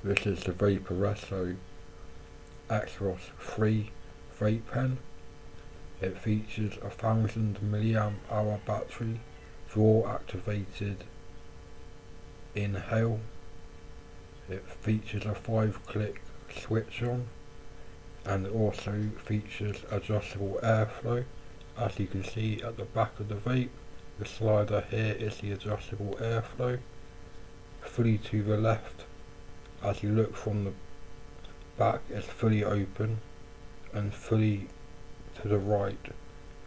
This is the Vaporesso XROS 3 vape pen. It features a 1000 mAh battery, draw activated inhale. It features a 5-click switch on, and it also features adjustable airflow. As you can see at the back of the vape, the slider here is the adjustable airflow. Fully to the left, as you look from the back, is fully open, and fully to the right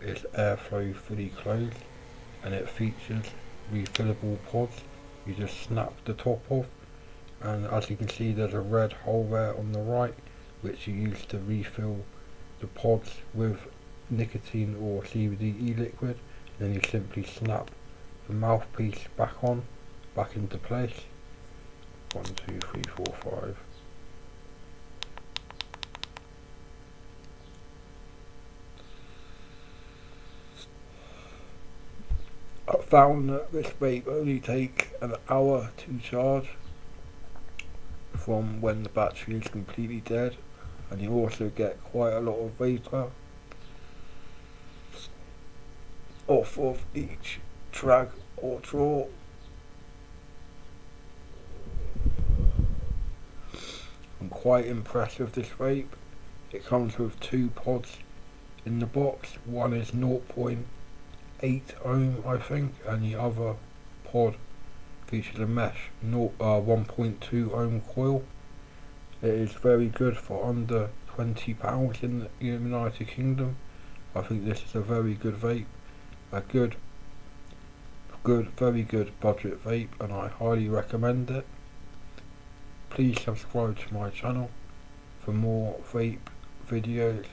is airflow fully closed, and it features refillable pods. You just snap the top off, and as you can see there's a red hole there on the right which you use to refill the pods with nicotine or CBD liquid. Then you simply snap the mouthpiece back into place. 1, 2, 3, 4, 5. I found that this vape only takes an hour to charge from when the battery is completely dead, and you also get quite a lot of vapour off of each drag or draw. I'm quite impressed with this vape. It comes with 2 pods in the box. One is 0.8 ohm I think, and the other pod features a mesh 1.2 ohm coil. It is very good for under £20 in the United Kingdom. I think this is a very good vape, a very good budget vape, and I highly recommend it. Please subscribe to my channel for more vape videos.